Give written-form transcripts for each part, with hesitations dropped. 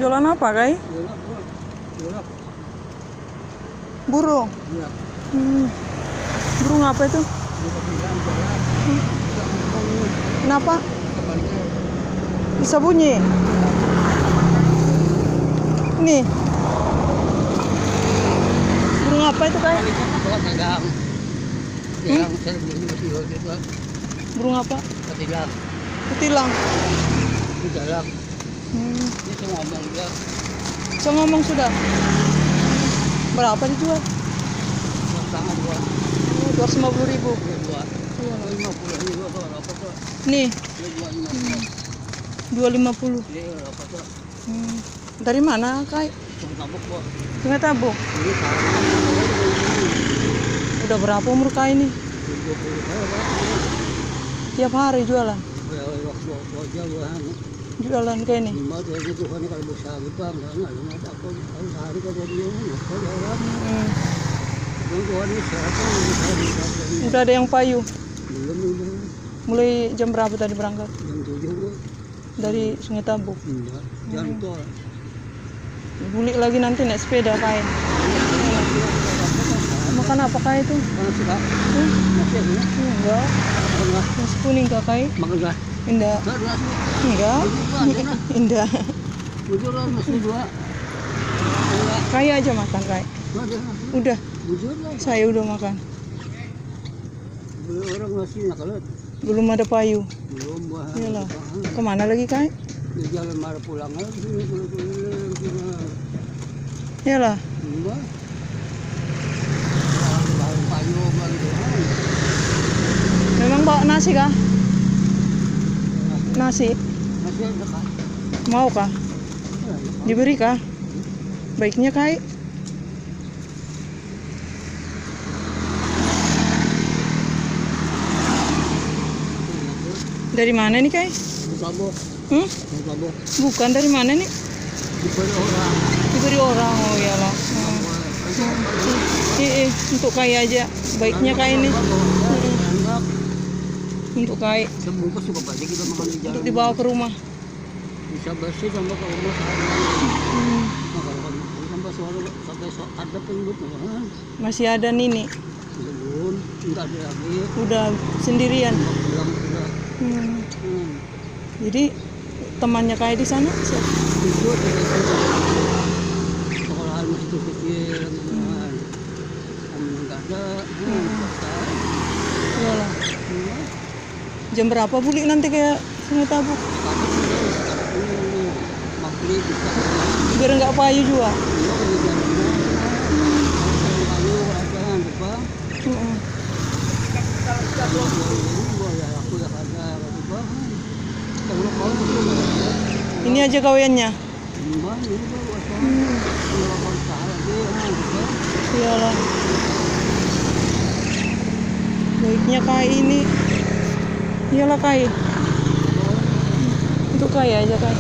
Jualan apa, Kai? Jualan. Burung. Iya. Burung apa itu? Kenapa? Bisa bunyi? Nih. Burung apa itu, Kai? Burung apa? Ketilang. Kutilang. Di dalam. Ini saya ngomong dia. Saya ngomong sudah. Berapa dijual? Sangat dua. 250.000. Dua. 50 juga tuh apa tuh? Nih, Dia 250. Iya, apa tuh? Dari mana, Kai? Cuma tabuk kok. Sungai Tabuk. Ini Udah berapa umur Kai ini? 20 Tiap hari jualan. waktu aja gua Jualan kayak ini. lima tuh gitu kan kalau bisa gitu enggak ada aku sehari kan dia jalan. Tuan ini siapa yang Udah ada yang payu. belum Mulai jam berapa tadi berangkat? jam 7 gua. Dari Sungai Tabuk. Enggak, jam tuh. Beli lagi nanti naik sepeda Kai. Makan apa Kai itu? Mana sih Kak? Masih ya? Enggak. Enggak. Nasi kuning Kak Kai? Makan enggak? Indah. Enggak. Indah. Bujur lah masih dua. Kai aja makan Kai. Udah. Bujur lah. Saya udah makan. Belum orang masih nakalat. Belum ada payu. Belum buah. Iyalah. Kemana lagi Kai? Di jalan marah pulang lagi. Iyalah. Enggak. Payu gitu. Memang bawa nasi kah? Nasi. Masih ada Kak? Mau kah? Diberi kah? Baiknya Kai. Dari mana nih Kai? Tabuk. Tabuk. Bukan dari mana nih? Diberi orang. Diberi orang. Oh iyalah. Untuk Kai aja. Baiknya Kai ini. Untuk Kai. Sebungkus juga pasti kita makan di jalan. Untuk dibawa ke rumah. Bisa bersih sampai ke rumah. Sampai suara sampai ada pengut. Masih ada Nini. Belum, enggak ada lagi. Udah sendirian. Pulang udah. Jadi temannya Kai di sana siapa? Itu sekolahan masih kecil. Enggak ada. Iyalah. Jam berapa beli nanti kayak Sungai Tabuk? Biar nggak payu juga. Ini aja kawiannya. Iyalah. Baiknya Kai ini. Iyalah Kai. Untuk Kai aja Kai.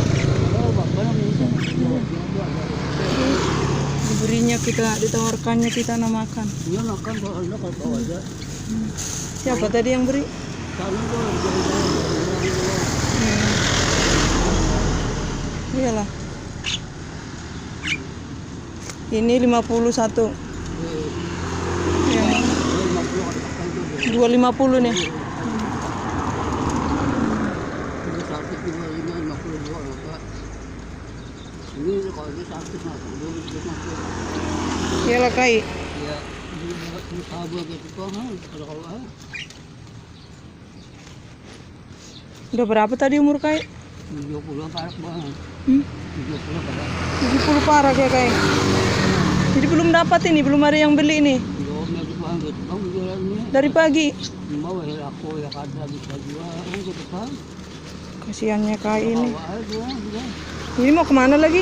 Diberinya kita, ditawarkannya kita namakan. Iya makan kalau ada kalau tahu aja. Siapa tadi yang beri? Iyalah. Ini 51. Yang 250 nih. Ini kalau ini 150. Iyalah Kai. Ya, ini sahabat gitu kalau Udah berapa tadi umur Kai? 70 parah banget. 70 parah. 70 parah kayak Kai. Jadi belum dapat ini, belum ada yang beli ini. Belum lagi banget. Kamu jualannya Dari pagi. mau ya aku ya kada bisa jual gitu kan. Kasihannya Kai ini. Bawa aja udah. Ini mau kemana lagi?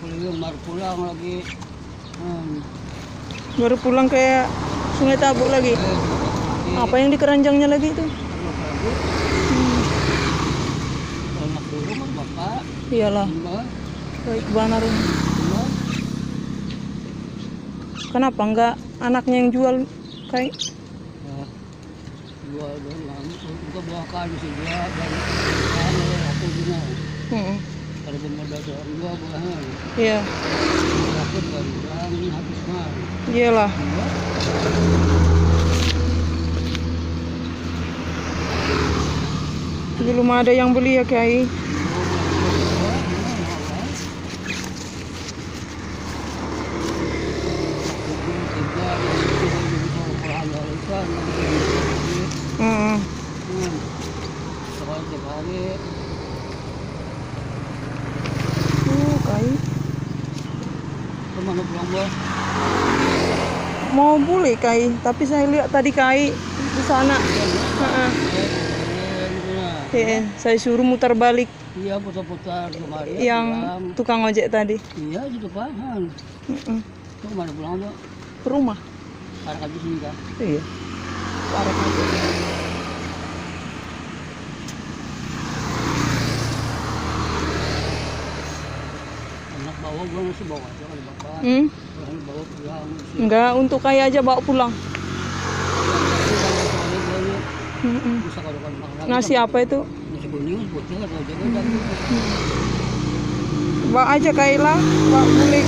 Kalau yang baru pulang lagi. Baru pulang kayak Sungai Tabuk lagi. Apa yang di keranjangnya lagi itu? Anak dulu kan bapak. Iyalah. Mbak. Baik benar. Kenapa enggak anaknya yang jual Kai? Jual doang. Untuk belakang sih jual dan aku juga. Kalau modal seorang dua bulanan. Iya. Takut baru pulang ini habis mah. Iyalah. Belum ada yang beli ya Kiai. Hmm. Kai. Kemana pulang bos? Mau beli Kai, tapi saya lihat tadi Kai di sana. Heeh. Iya, saya suruh muter balik Iya putar-putar kemarin. yang pulang. tukang ojek tadi. Iya di depan. Heeh. Kemana pulang bos? Ke rumah. Karena habis ini kan. Iya. Parah aja. Anak bawa gua masih bawa aja kalau bapak. Orang bawa pulang. Enggak, untuk Kai aja bawa pulang. Bisa kalau makan. Nasi apa itu? Nasi kuning putih atau jaga. Bawa aja Kai lah, bawa beli.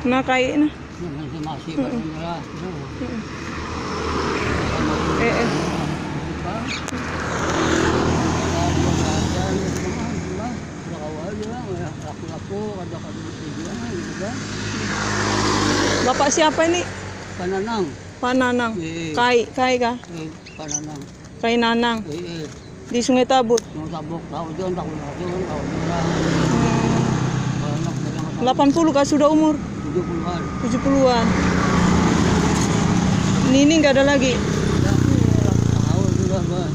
Nah Kai nah. Masih baru merah. Bapak siapa ini? Pananang. Pak Nanang. Iya. Kai kah? Pananang. Kai Nanang Iya. di Sungai Tabur. Mau tabok tahu dia tahu tahu merah. 80 kah sudah umur? 70-an. 70-an. Ini nggak ada lagi. Tahu sudah bang.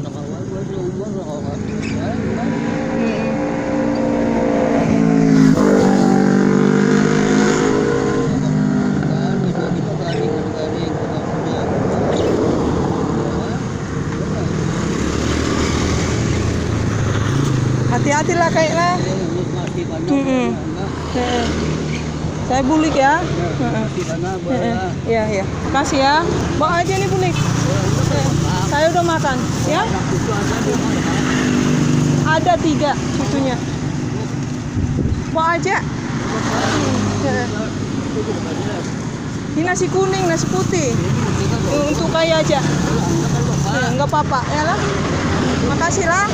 Tahu gua umur kawan. Hati-hatilah Kai lah. Saya bulik ya. Iya iya. Makasih ya. Bawa aja nih bulik. Saya udah makan ya. Ada 3 cucunya. Bawa aja. Ini nasi kuning, nasi putih. Untuk Kai aja. Enggak apa-apa ya lah. Makasih lah.